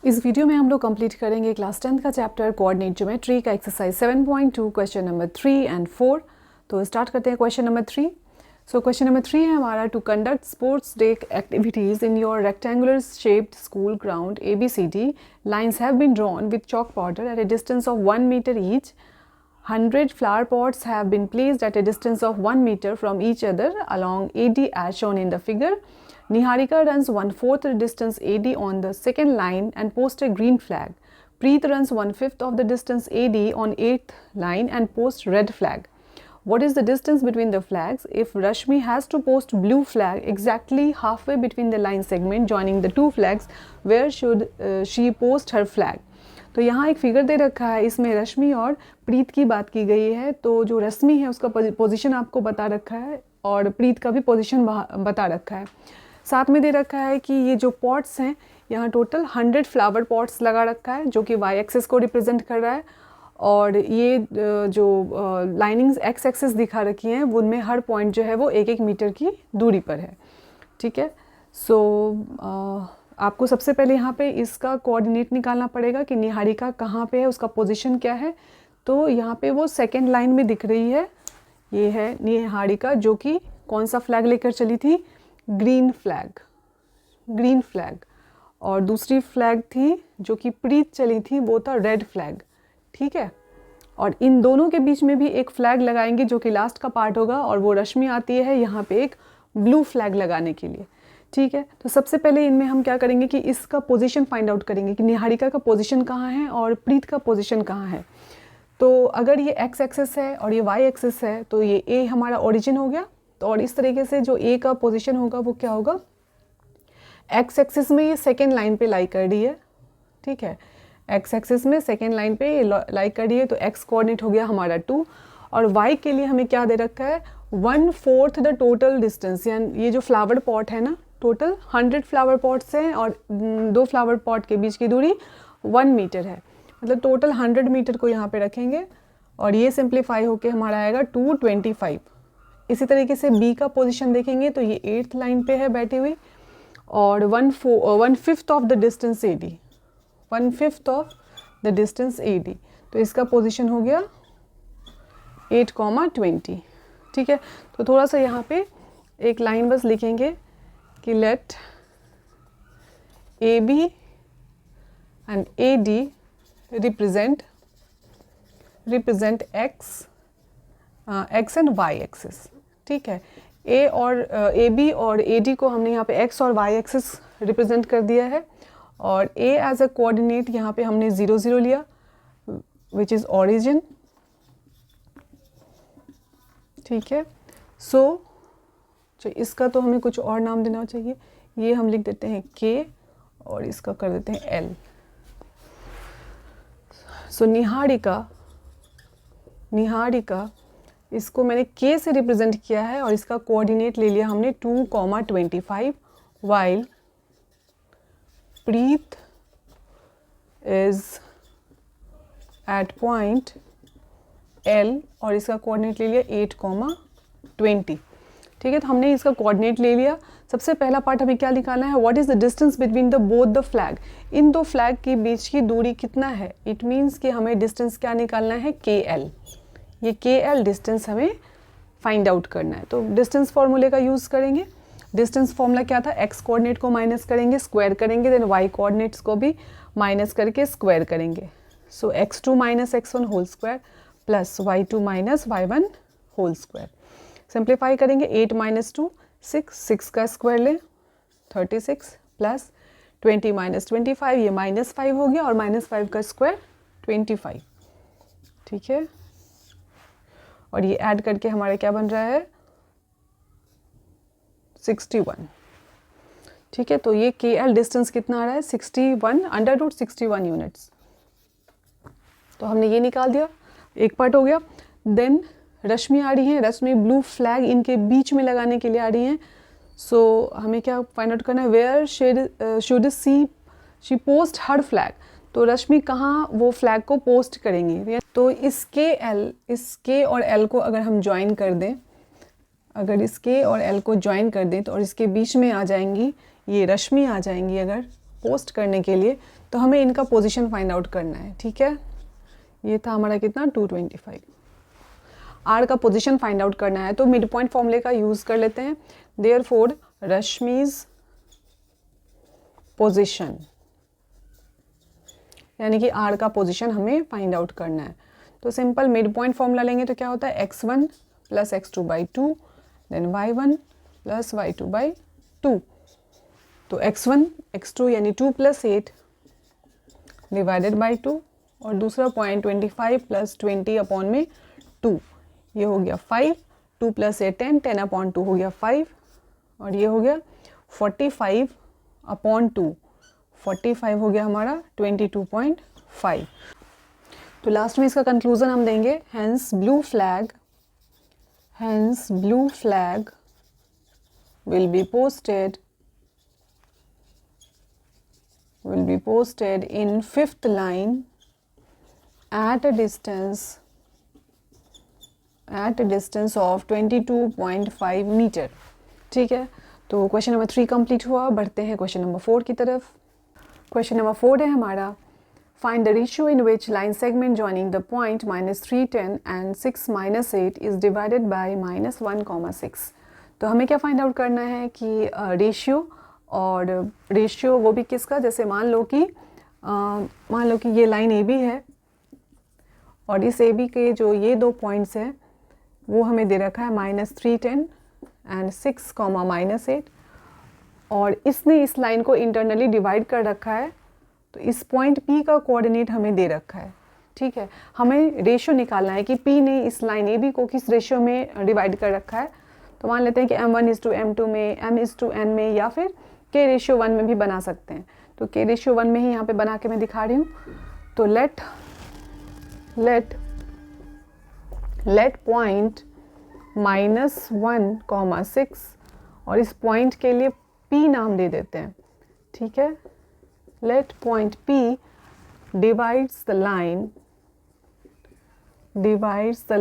इस वीडियो में हम लोग कंप्लीट करेंगे क्लास 10 का चैप्टर कोऑर्डिनेट ज्योमेट्री का एक्सरसाइज 7.2 क्वेश्चन नंबर 3 एंड 4। तो स्टार्ट करते हैं question number 3। So question number 3 है हमारा, to conduct sports day activities in your rectangular shaped school ground ABCD lines have been drawn with chalk powder at a distance of 1 meter each. 100 flower pots have been placed at a distance of 1 meter from each other along AD as shown in the figure. Niharika runs 1/4 the distance AD on the second line and posts a green flag. Preet runs 1/5 of the distance AD on 8th line and posts red flag. What is the distance between the flags? If Rashmi has to post blue flag exactly halfway between the line segment joining the two flags, where should she post her flag? तो यहाँ एक figure दे रखा है, इसमें रश्मि और प्रीत की बात की गई है। तो जो रश्मि है उसका पोजीशन आपको बता रखा है और प्रीत का भी पोजीशन बता रखा है। साथ में दे रखा है कि ये जो पॉट्स हैं, यहाँ टोटल 100 फ्लावर पॉट्स लगा रखा है जो कि वाई एक्सिस को रिप्रेजेंट कर रहा है, और ये जो लाइनिंग्स एक्स एक्सिस दिखा रखी हैं उनमें हर पॉइंट जो है वो 1-1 मीटर की दूरी पर है। ठीक है, सो आपको सबसे पहले यहाँ पे इसका कोऑर्डिनेट निकालना पड़ेगा कि निहारिका कहाँ पे है, उसका पोजीशन क्या है। तो यहाँ पे वो सेकेंड लाइन में दिख रही है, ये है निहारिका जो कि कौन सा फ्लैग लेकर चली थी, ग्रीन फ्लैग। और दूसरी फ्लैग थी जो कि प्रीत चली थी, वो था रेड फ्लैग। ठीक है, और इन दोनों के बीच में भी एक फ्लैग लगाएंगे जो कि लास्ट का पार्ट होगा, और वो रश्मि आती है यहाँ पे एक ब्लू फ्लैग लगाने के लिए। ठीक है, तो सबसे पहले इनमें हम क्या करेंगे कि इसका पोजीशन फाइंड आउट करेंगे कि निहारिका का पोजीशन कहाँ है और प्रीत का पोजीशन कहाँ है। तो अगर ये एक्स एक्सिस है और ये वाई एक्सिस है तो ये ए हमारा ओरिजिन हो गया। तो और इस तरीके से जो ए का पोजीशन होगा वो क्या होगा, एक्स एक्सिस में ये सेकेंड लाइन पे लाई कर रही है। ठीक है, एक्स एक्सिस में सेकेंड लाइन पे ये लाई कर रही है, तो एक्स कोऑर्डिनेट हो गया हमारा 2। और वाई के लिए हमें क्या दे रखा है, 1/4 द टोटल डिस्टेंस। यानी ये जो फ्लावर पॉट है ना, टोटल 100 फ्लावर पॉट्स हैं और 2 फ्लावर पॉट के बीच की दूरी 1 मीटर है, मतलब टोटल 100 मीटर को यहाँ पे रखेंगे और ये सिंप्लीफाई होके हमारा आएगा 225। इसी तरीके से बी का पोजीशन देखेंगे तो ये 8th लाइन पे है बैठी हुई, और 1/5 of the distance AD, 1/5 of the distance AD। तो इसका पोजीशन हो गया 8,20। ठीक है, तो थोड़ा सा यहाँ पे एक लाइन बस लिखेंगे कि let AB and AD represent x and y axis. ठीक है, A और AB और AD को हमने यहाँ पे x और y एक्सिस रिप्रेजेंट कर दिया है, और A एज अ कोऑर्डिनेट यहाँ पे हमने 0 0 लिया विच इज़ ऑरिजिन। ठीक है, सो इसका तो हमें कुछ और नाम देना चाहिए, ये हम लिख देते हैं K और इसका कर देते हैं L। सो निहारिका इसको मैंने K से रिप्रेजेंट किया है और इसका कोऑर्डिनेट ले लिया हमने 2,25, while Preet is at point L और इसका कोऑर्डिनेट ले लिया 8,20। ठीक है, तो हमने इसका कोऑर्डिनेट ले लिया। सबसे पहला पार्ट हमें क्या निकालना है, what is the distance between the both the flag. इन दो फ्लैग के बीच की दूरी कितना है, इट मीन्स कि हमें डिस्टेंस क्या निकालना है, KL। ये KL डिस्टेंस हमें फाइंड आउट करना है। तो डिस्टेंस फॉर्मूले का यूज़ करेंगे। डिस्टेंस फॉर्मूला क्या था, एक्स कोऑर्डिनेट को माइनस करेंगे, स्क्वायर करेंगे, देन वाई कोऑर्डिनेट्स को भी माइनस करके स्क्वायर करेंगे। So x2 minus x1 whole square plus y2 minus y1 whole square. Simplify करेंगे, 8 माइनस 2 6 का स्क्वायर लें 36 प्लस 20 माइनस 25, ये -5 हो गया, और -5 का स्क्वायर 25। ठीक है, और ये ऐड करके हमारे क्या बन रहा है 61। ठीक है, तो ये KL डिस्टेंस कितना आ रहा है 61 √61 यूनिट्स। तो हमने ये निकाल दिया, एक पार्ट हो गया। देन रश्मि आ रही है, रश्मि ब्लू फ्लैग इनके बीच में लगाने के लिए आ रही हैं। सो हमें क्या फाइंड आउट करना है, where should she post her flag. तो रश्मि कहाँ वो फ्लैग को पोस्ट करेंगी। तो इस K और L को अगर हम ज्वाइन कर दें, अगर इस K और L को ज्वाइन कर दें तो और इसके बीच में आ जाएंगी ये रश्मि आ जाएंगी अगर, पोस्ट करने के लिए, तो हमें इनका पोजीशन फाइंड आउट करना है, ठीक है। ये था हमारा कितना 225। आर का पोजीशन फाइंड आउट करना है तो मिड पॉइंट फॉर्मूले का यूज़ कर लेते हैं। देयरफॉर रश्मिज पोजीशन, यानी कि आर का पोजीशन हमें फाइंड आउट करना है। तो सिंपल मिड पॉइंट फॉर्मूला लेंगे तो क्या होता है x1 plus x2 by 2 then y1 plus y2 by 2। तो x1 x2 यानी 2 प्लस 8 डिवाइडेड बाई 2 और दूसरा पॉइंट 25 प्लस 20 अपॉन में 2, ये हो गया 5, 2 प्लस 8 10, 10 अपॉन 2 हो गया 5 और ये हो गया 45 अपॉन 2, 45 हो गया हमारा 22.5। तो लास्ट में इसका कंक्लूजन हम देंगे, hence blue flag will be posted in fifth line at a distance of 22.5 metre. ठीक है, तो क्वेश्चन नंबर 3 कंप्लीट हुआ। बढ़ते हैं क्वेश्चन नंबर 4 की तरफ। क्वेश्चन नंबर 4 है हमारा, find the ratio in which line segment joining the point -3 10 and 6 -8 is divided by -1, 6। तो हमें क्या फाइंड आउट करना है कि रेशियो, और रेशियो वो भी किसका, जैसे मान लो कि ये लाइन ए बी है और इस ए बी के जो ये दो पॉइंट्स हैं वो हमें दे रखा है -3 10 एंड 6, -8, और इसने इस लाइन को इंटरनली डिवाइड कर रखा है। तो इस पॉइंट P का कोऑर्डिनेट हमें दे रखा है, ठीक है। हमें रेशियो निकालना है कि P ने इस लाइन AB को किस रेशियो में डिवाइड कर रखा है। तो मान लेते हैं कि M1:M2 में, M:N में, या फिर K:1 में भी बना सकते हैं। तो K:1 में ही यहाँ पे बना के मैं दिखा रही हूँ। तो लेट पॉइंट -1, 6 और इस पॉइंट के लिए P नाम दे देते हैं, ठीक है। Let point P divides the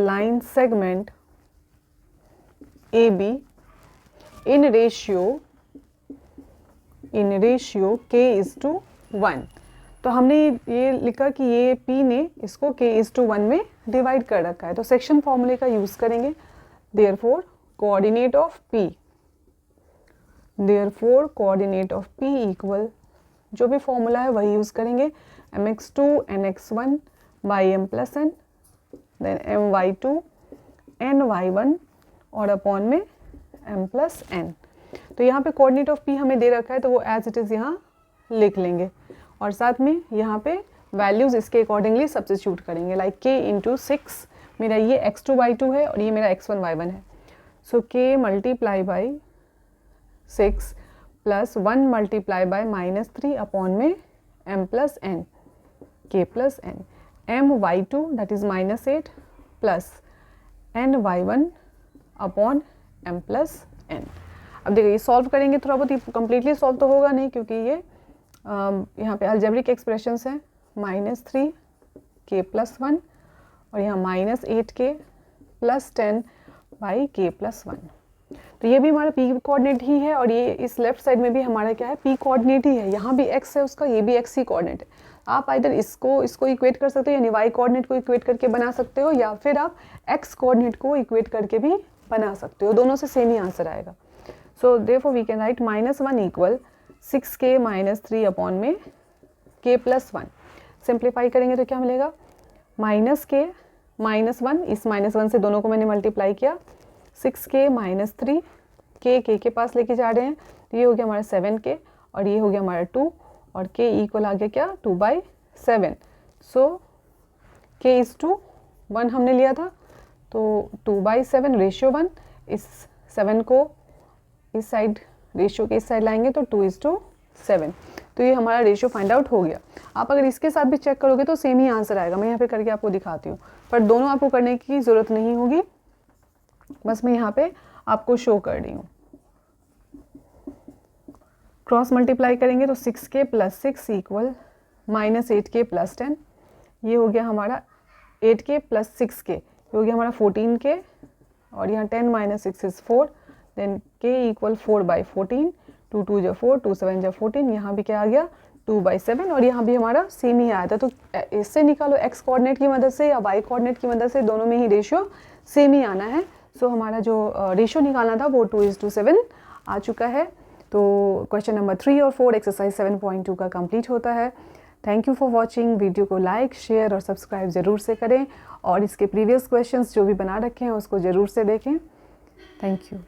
line segment AB in ratio K:1। तो हमने ये लिखा कि ये P ने इसको K:1 में डिवाइड कर रखा है। तो सेक्शन फॉर्मूले का यूज़ करेंगे। Therefore coordinate of P equal, जो भी फॉर्मूला है वही यूज़ करेंगे, mx2 nx1 ym plus n, then my2 ny1 और अपॉन में m प्लस n। तो यहाँ पे कोऑर्डिनेट ऑफ P हमें दे रखा है तो वो एज इट इज़ यहाँ लिख लेंगे और साथ में यहाँ पे वैल्यूज़ इसके अकॉर्डिंगली सब्स्टिट्यूट करेंगे। लाइक k इंटू 6, मेरा ये x2 by 2 है और ये मेरा x1 y1 है। सो k multiply by 6 plus 1 multiply by -3 upon में m plus n, k plus n, m y2 that is -8 plus n y1 upon m plus n। अब देखिए ये सॉल्व करेंगे थोड़ा बहुत, ये कम्प्लीटली सॉल्व तो होगा नहीं क्योंकि ये यहाँ पे अलजेब्रिक एक्सप्रेशंस हैं। -3 k प्लस 1 और यहाँ -8k plus 10 by k plus 1। तो ये भी हमारा P कोऑर्डिनेट ही है और ये इस लेफ्ट साइड में भी हमारा क्या है, P कोऑर्डिनेट ही है। यहाँ भी x है उसका, ये भी x ही कोऑर्डिनेट है। आप इधर इसको इक्वेट कर सकते हो, यानी y कोऑर्डिनेट को इक्वेट करके बना सकते हो, या फिर आप x कोऑर्डिनेट को इक्वेट करके भी बना सकते हो। दोनों से सेम ही आंसर आएगा। So therefore we can write -1 equal 6k -3 upon में k प्लस 1। सिंप्लीफाई करेंगे तो क्या मिलेगा, -k -1, इस -1 से दोनों को मैंने मल्टीप्लाई किया, 6k -3, k के पास लेके जा रहे हैं तो ये हो गया हमारा 7k और ये हो गया हमारा 2 और k इक्वल आ गया क्या 2/7। सो k इज टू 1 हमने लिया था तो 2/7 रेशियो 1, इस 7 को इस साइड रेशियो के इस साइड लाएंगे तो 2:7। तो ये हमारा रेशियो फाइंड आउट हो गया। आप अगर इसके साथ भी चेक करोगे तो सेम ही आंसर आएगा। मैं यहाँ पे करके आपको दिखाती हूँ, पर दोनों आपको करने की ज़रूरत नहीं होगी, बस मैं यहाँ पे आपको शो कर रही हूँ। क्रॉस मल्टीप्लाई करेंगे तो 6k plus 6 equal -8k plus 10, ये हो गया हमारा 8k प्लस 6k, ये हो गया हमारा 14k और यहाँ 10 - 6 इज़ 4, देन k इक्वल 4/14, 2 2 = 4, 2 7 = 14, यहाँ भी क्या आ गया 2/7 और यहाँ भी हमारा सेम ही आया था। तो इससे निकालो x कोऑर्डिनेट की मदद से या y कोऑर्डिनेट की मदद से, दोनों में ही रेशियो सेम ही आना है। सो हमारा जो रेशियो निकालना था वो 2:7 आ चुका है। तो क्वेश्चन नंबर 3 और 4 एक्सरसाइज 7.2 का कंप्लीट होता है। Thank you for watching. Video को लाइक, शेयर और सब्सक्राइब ज़रूर से करें और इसके प्रीवियस क्वेश्चंस जो भी बना रखे हैं उसको ज़रूर से देखें। Thank you.